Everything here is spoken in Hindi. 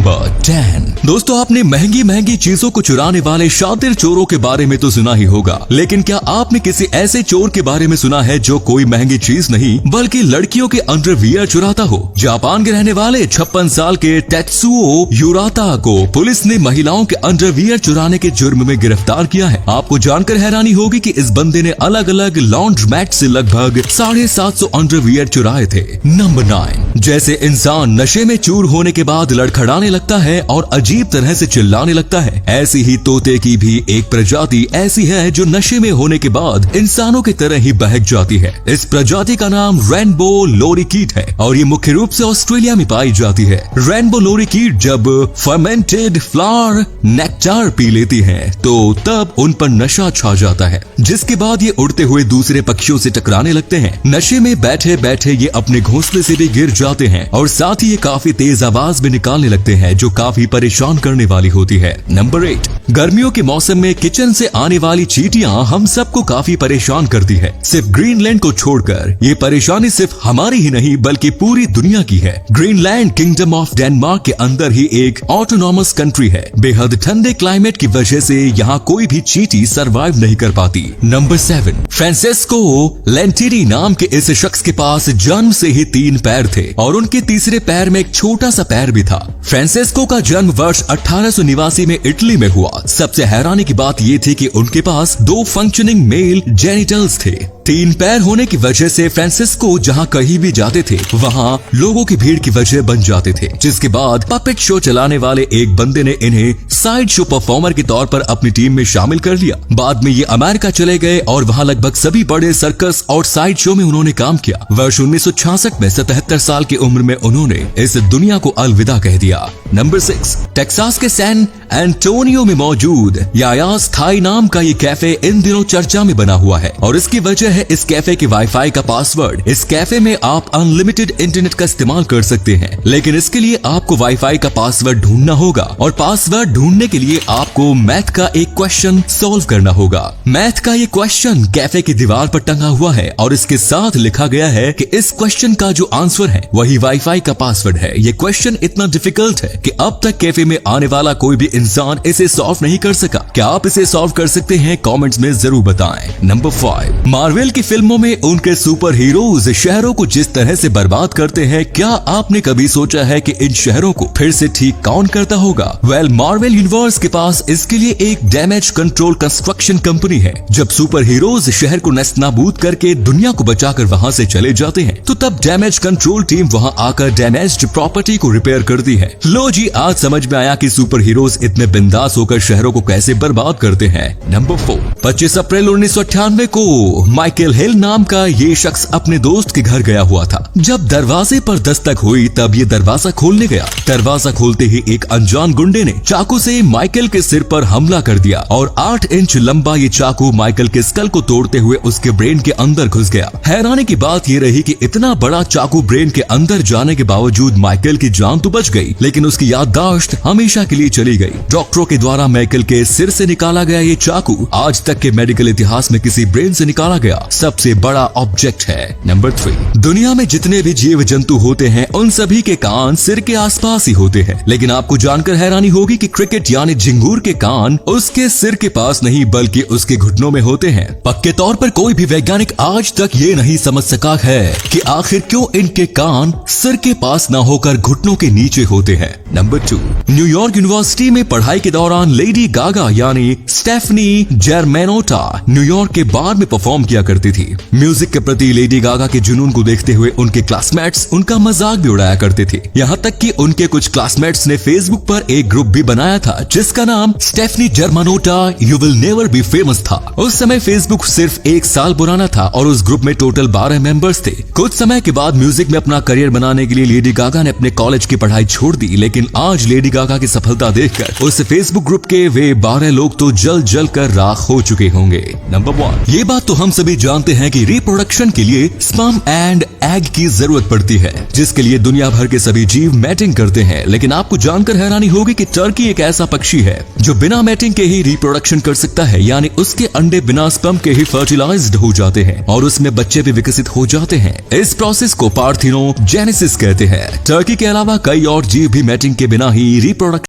नंबर 10। दोस्तों, आपने महंगी महंगी चीजों को चुराने वाले शातिर चोरों के बारे में तो सुना ही होगा, लेकिन क्या आपने किसी ऐसे चोर के बारे में सुना है जो कोई महंगी चीज नहीं बल्कि लड़कियों के अंडरवियर चुराता हो? जापान के रहने वाले 56 साल के टेत्सुओ युराता को पुलिस ने महिलाओं के अंडरवियर चुराने के जुर्म में गिरफ्तार किया है। आपको जानकर हैरानी होगी कि इस बंदे ने अलग अलग लॉन्ड्रोमैट से लगभग 750 अंडरवियर चुराए थे। नंबर 9। जैसे इंसान नशे में चूर होने के बाद लड़खड़ाने लगता है और अजीब तरह से चिल्लाने लगता है, ऐसी ही तोते की भी एक प्रजाति ऐसी है जो नशे में होने के बाद इंसानों की तरह ही बहक जाती है। इस प्रजाति का नाम रेनबो लोरिकीट है और ये मुख्य रूप से ऑस्ट्रेलिया में पाई जाती है। रेनबो लोरिकीट जब फर्मेंटेड फ्लावर नेक्टार पी लेती है तो तब उन पर नशा छा जाता है, जिसके बाद ये उड़ते हुए दूसरे पक्षियों से टकराने लगते हैं। नशे में बैठे बैठे ये अपने घोंसले से भी गिर जाते हैं और साथ ही ये काफी तेज आवाज भी निकालने लगते हैं जो काफी परेशान करने वाली होती है। नंबर 8। गर्मियों के मौसम में किचन से आने वाली चींटियां हम सबको काफी परेशान करती है। सिर्फ ग्रीनलैंड को छोड़कर ये परेशानी सिर्फ हमारी ही नहीं बल्कि पूरी दुनिया की है। ग्रीनलैंड किंगडम ऑफ डेनमार्क के अंदर ही एक ऑटोनॉमस कंट्री है। बेहद ठंडे क्लाइमेट की वजह से यहाँ कोई भी चींटी सरवाइव नहीं कर पाती। नंबर 7। फ्रांसेस्को लेंटिनी नाम के इस शख्स के पास जन्म से ही 3 पैर थे और उनके तीसरे पैर में एक छोटा सा पैर भी था। फ्रांसेस्को का जन्म वर्ष 1889 में इटली में हुआ। सबसे हैरानी की बात ये थी कि उनके पास 2 फंक्शनिंग मेल जेनिटल्स थे। 3 पैर होने की वजह से फ्रांसिस्को जहां कहीं भी जाते थे वहां लोगों की भीड़ की वजह बन जाते थे, जिसके बाद पपेट शो चलाने वाले एक बंदे ने इन्हें साइड शो परफॉर्मर के तौर पर अपनी टीम में शामिल कर लिया। बाद में ये अमेरिका चले गए और वहां लगभग सभी बड़े सर्कस और साइड शो में उन्होंने काम किया। वर्ष 1966 में 77 साल की उम्र में उन्होंने इस दुनिया को अलविदा कह दिया। नंबर 6। टेक्सास के सैन एंटोनियो में मौजूद यायास थाई नाम का ये कैफे इन दिनों चर्चा में बना हुआ है और इसकी वजह है इस कैफे के वाईफाई का पासवर्ड। इस कैफे में आप अनलिमिटेड इंटरनेट का इस्तेमाल कर सकते हैं, लेकिन इसके लिए आपको वाईफाई का पासवर्ड ढूंढना होगा और पासवर्ड ढूंढने के लिए आपको मैथ का एक क्वेश्चन सॉल्व करना होगा। मैथ का ये क्वेश्चन कैफे की दीवार पर टंगा हुआ है और इसके साथ लिखा गया है कि इस क्वेश्चन का जो आंसर है वही वाईफाई का पासवर्ड है। ये क्वेश्चन इतना डिफिकल्ट है कि अब तक कैफे में आने वाला कोई भी इंसान इसे सॉल्व नहीं कर सका। क्या आप इसे सॉल्व कर सकते हैं? कमेंट्स में जरूर बताएं। नंबर 5। मार्वल की फिल्मों में उनके सुपर हीरोज शहरों को जिस तरह से बर्बाद करते हैं, क्या आपने कभी सोचा है कि इन शहरों को फिर से ठीक कौन करता होगा? वेल, मार्वल यूनिवर्स के पास इसके लिए एक डैमेज कंट्रोल कंस्ट्रक्शन कंपनी है। जब सुपर हीरोज शहर को नस्तनाबूद करके दुनिया को बचाकर वहां से चले जाते हैं तो तब डैमेज कंट्रोल टीम वहां आकर डैमेज्ड प्रॉपर्टी को रिपेयर करती है। लो जी, आज समझ में आया कि सुपर हीरोज इतने बिंदास होकर शहरों को कैसे बर्बाद करते हैं। नंबर 4। 25 अप्रैल 1998 को माइकल हिल नाम का ये शख्स अपने दोस्त के घर गया हुआ था। जब दरवाजे पर दस्तक हुई तब ये दरवाजा खोलने गया। दरवाजा खोलते ही एक अनजान गुंडे ने चाकू से माइकल के सिर पर हमला कर दिया और 8 इंच लंबा ये चाकू माइकल के स्कल को तोड़ते हुए उसके ब्रेन के अंदर घुस गया। हैरानी की बात ये रही कि इतना बड़ा चाकू ब्रेन के अंदर जाने के बावजूद माइकल की जान तो बच गई, लेकिन उसकी याददाश्त हमेशा के लिए चली गई। डॉक्टरों के द्वारा माइकल के सिर से निकाला गया ये चाकू आज तक के मेडिकल इतिहास में किसी ब्रेन से निकाला गया सबसे बड़ा ऑब्जेक्ट है। नंबर 3। दुनिया में जितने भी जीव जंतु होते हैं उन सभी के कान सिर के आसपास ही होते हैं, लेकिन आपको जानकर हैरानी होगी कि क्रिकेट यानी झिंगूर के कान उसके सिर के पास नहीं बल्कि उसके घुटनों में होते हैं। पक्के तौर पर कोई भी वैज्ञानिक आज तक ये नहीं समझ सका है कि आखिर क्यों इनके कान सिर के पास न होकर घुटनों के नीचे होते हैं। नंबर 2। न्यूयॉर्क यूनिवर्सिटी में पढ़ाई के दौरान लेडी गागा यानी स्टेफनी जर्मेनोटा न्यूयॉर्क के बार में परफॉर्म किया करती थी। म्यूजिक के प्रति लेडी गागा के जुनून को देखते हुए उनके क्लासमेट्स उनका मजाक भी उड़ाया करते थे। यहाँ तक कि उनके कुछ क्लासमेट्स ने फेसबुक पर एक ग्रुप भी बनाया था जिसका नाम Stefani Germanotta you will never be famous था। उस समय फेसबुक सिर्फ 1 साल पुराना था और उस ग्रुप में टोटल 12 मेंबर्स थे। कुछ समय के बाद म्यूजिक में अपना करियर बनाने के लिए लेडी गागा ने अपने कॉलेज की पढ़ाई छोड़ दी, लेकिन आज लेडी गागा की सफलता देखकर उस फेसबुक ग्रुप के वे 12 लोग तो जल कर राख हो चुके होंगे। नंबर 1, ये बात तो हम सभी जानते हैं कि रिप्रोडक्शन के लिए स्पर्म एंड एग की जरूरत पड़ती है, जिसके लिए दुनिया भर के सभी जीव मैटिंग करते हैं। लेकिन आपको जानकर हैरानी होगी कि टर्की एक ऐसा पक्षी है जो बिना मैटिंग के ही रिप्रोडक्शन कर सकता है, यानी उसके अंडे बिना स्पर्म के ही फर्टिलाइज्ड हो जाते हैं और उसमें बच्चे भी विकसित हो जाते हैं। इस प्रोसेस को पार्थेनोजेनेसिस कहते हैं। टर्की के अलावा कई और जीव भी मैटिंग के बिना ही रिप्रोडक्शन